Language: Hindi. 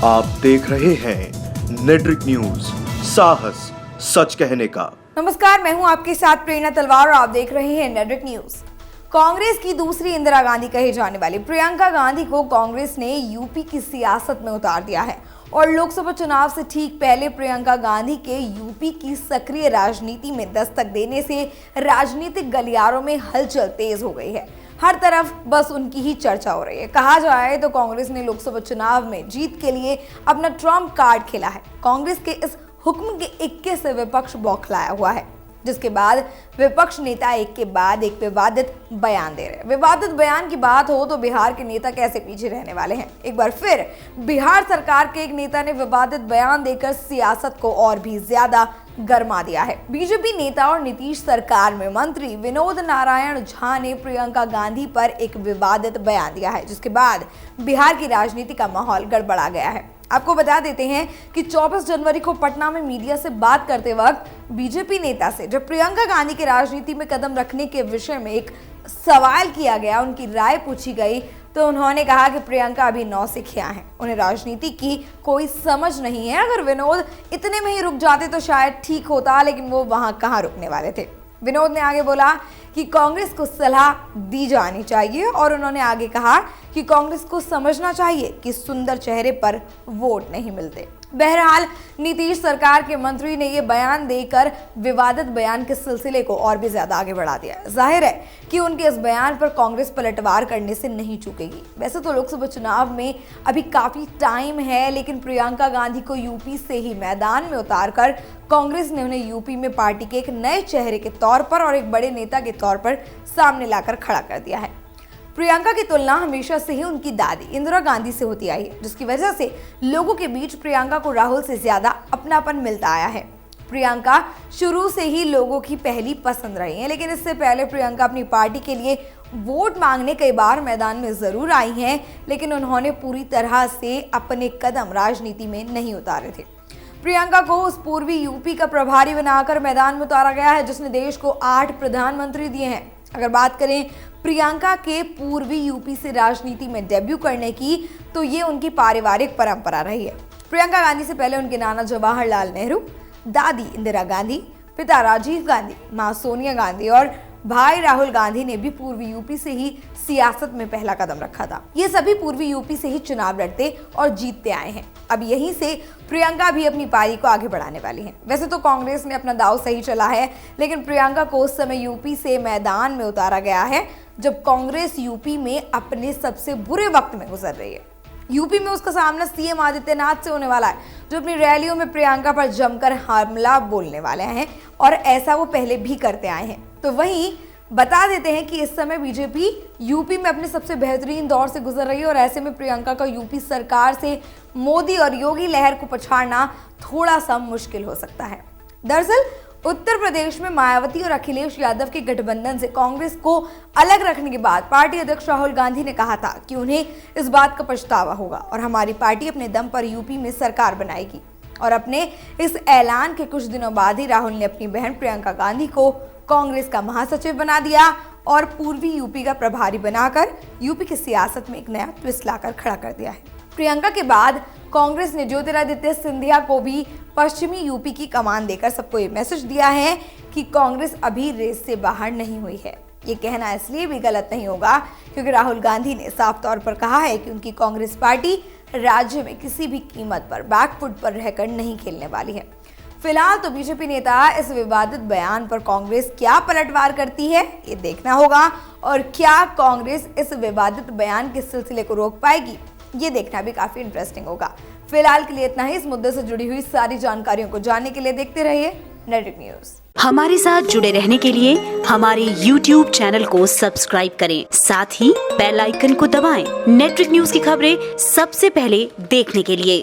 आप देख रहे हैं नेट्रिक न्यूज, साहस सच कहने का। नमस्कार, मैं हूं आपके साथ प्रेरणा तलवार और आप देख रहे हैं नेट्रिक न्यूज। कांग्रेस की दूसरी इंदिरा गांधी कही जाने वाली प्रियंका गांधी को कांग्रेस ने यूपी की सियासत में उतार दिया है और लोकसभा चुनाव से ठीक पहले प्रियंका गांधी के यूपी की सक्रिय राजनीति में दस्तक देने से राजनीतिक गलियारों में हलचल तेज हो गई है। हर तरफ बस उनकी ही चर्चा हो रही है। कहा जाए तो कांग्रेस ने लोकसभा चुनाव में जीत के लिए अपना ट्रम्प कार्ड खेला है। कांग्रेस के इस हुक्म के इक्के से विपक्ष बौखलाया हुआ है, जिसके बाद विपक्ष नेता एक के बाद एक विवादित बयान दे रहे हैं। विवादित बयान की बात हो तो बिहार के नेता कैसे पीछे रहने वाले हैं। एक बार फिर बिहार सरकार के एक नेता ने विवादित बयान देकर सियासत को और भी ज्यादा गरमा दिया है। बीजेपी नेता और नीतीश सरकार में मंत्री विनोद नारायण झा ने प्रियंका गांधी पर एक विवादित बयान दिया है, जिसके बाद बिहार की राजनीति का माहौल गड़बड़ा गया है। आपको बता देते हैं कि 24 जनवरी को पटना में मीडिया से बात करते वक्त बीजेपी नेता से जब प्रियंका गांधी के राजनीति में कदम रखने के विषय में एक सवाल किया गया, उनकी राय पूछी गई, तो उन्होंने कहा कि प्रियंका अभी नौसिखिया हैं, उन्हें राजनीति की कोई समझ नहीं है। अगर विनोद इतने में ही रुक जाते तो शायद ठीक होता, लेकिन वो वहां कहां रुकने वाले थे। विनोद ने आगे बोला कि कांग्रेस को सलाह दी जानी चाहिए और उन्होंने आगे कहा कि कांग्रेस को समझना चाहिए कि सुंदर चेहरे पर वोट नहीं मिलते। बहरहाल नीतीश सरकार के मंत्री ने ये बयान देकर विवादित बयान के सिलसिले को और भी ज्यादा आगे बढ़ा दिया। जाहिर है कि उनके इस बयान पर कांग्रेस पलटवार करने से नहीं चूकेगी। वैसे तो लोकसभा चुनाव में अभी काफी टाइम है, लेकिन प्रियंका गांधी को यूपी से ही मैदान में उतारकर कांग्रेस ने उन्हें यूपी में पार्टी के एक नए चेहरे के तौर पर और एक बड़े नेता के तौर पर सामने लाकर खड़ा कर दिया है। प्रियंका की तुलना हमेशा से ही उनकी दादी इंदिरा गांधी से होती आई है, जिसकी वजह से लोगों के बीच प्रियंका को राहुल से ज्यादा अपनापन मिलता आया है। प्रियंका शुरू से ही लोगों की पहली पसंद रही है, लेकिन इससे पहले प्रियंका अपनी पार्टी के लिए वोट मांगने कई बार मैदान में जरूर आई हैं, लेकिन उन्होंने पूरी तरह से अपने कदम राजनीति में नहीं उतारे थे। प्रियंका को उस पूर्वी यूपी का प्रभारी बनाकर मैदान में उतारा गया है, जिसने देश को 8 प्रधानमंत्री दिए हैं। अगर बात करें प्रियंका के पूर्वी यूपी से राजनीति में डेब्यू करने की, तो ये उनकी पारिवारिक परंपरा रही है। प्रियंका गांधी से पहले उनके नाना जवाहरलाल नेहरू, दादी इंदिरा गांधी, पिता राजीव गांधी, मां सोनिया गांधी और भाई राहुल गांधी ने भी पूर्वी यूपी से ही सियासत में पहला कदम रखा था। ये सभी पूर्वी यूपी से ही चुनाव लड़ते और जीतते आए हैं। अब यहीं से प्रियंका भी अपनी पारी को आगे बढ़ाने वाली हैं। वैसे तो कांग्रेस ने अपना दांव सही चला है, लेकिन प्रियंका को उस समय यूपी से मैदान में उतारा गया है जब कांग्रेस यूपी में अपने सबसे बुरे वक्त में गुजर रही है। यूपी में उसका सामना सीएम आदित्यनाथ से होने वाला है, जो अपनी रैलियों में प्रियंका पर जमकर हमला बोलने वाले हैं और ऐसा वो पहले भी करते आए हैं। तो वहीं बता देते हैं कि इस समय बीजेपी यूपी में अपने सबसे बेहतरीन दौर से गुजर रही है और ऐसे में प्रियंका का यूपी सरकार से मोदी और योगी लहर को पछाड़ना थोड़ा सा मुश्किल हो सकता है। दरअसल उत्तर प्रदेश में मायावती और अखिलेश यादव के गठबंधन से कांग्रेस को अलग रखने के बाद पार्टी अध्यक्ष राहुल गांधी ने कहा था कि उन्हें इस बात का पछतावा होगा और हमारी पार्टी अपने दम पर यूपी में सरकार बनाएगी। और अपने इस ऐलान के कुछ दिनों बाद ही राहुल ने अपनी बहन प्रियंका गांधी को कांग्रेस का महासचिव बना दिया और पूर्वी यूपी का प्रभारी बनाकर यूपी की सियासत में एक नया ट्विस्ट लाकर खड़ा कर दिया है। प्रियंका के बाद कांग्रेस ने ज्योतिरादित्य सिंधिया को भी पश्चिमी यूपी की कमान देकर सबको ये मैसेज दिया है कि कांग्रेस अभी रेस से बाहर नहीं हुई है। ये कहना इसलिए भी गलत नहीं होगा क्योंकि राहुल गांधी ने साफ तौर पर कहा है कि उनकी कांग्रेस पार्टी राज्य में किसी भी कीमत पर बैकफुट पर रहकर नहीं खेलने वाली है। फिलहाल तो बीजेपी नेता इस विवादित बयान पर कांग्रेस क्या पलटवार करती है, ये देखना होगा और क्या कांग्रेस इस विवादित बयान के सिलसिले को रोक पाएगी, ये देखना भी काफी इंटरेस्टिंग होगा। फिलहाल के लिए इतना ही। इस मुद्दे से जुड़ी हुई सारी जानकारियों को जानने के लिए देखते रहिए नेट्रिक न्यूज। हमारे साथ जुड़े रहने के लिए हमारे YouTube चैनल को सब्सक्राइब करें, साथ ही बेल आइकन को दबाएं। नेट्रिक न्यूज की खबरें सबसे पहले देखने के लिए।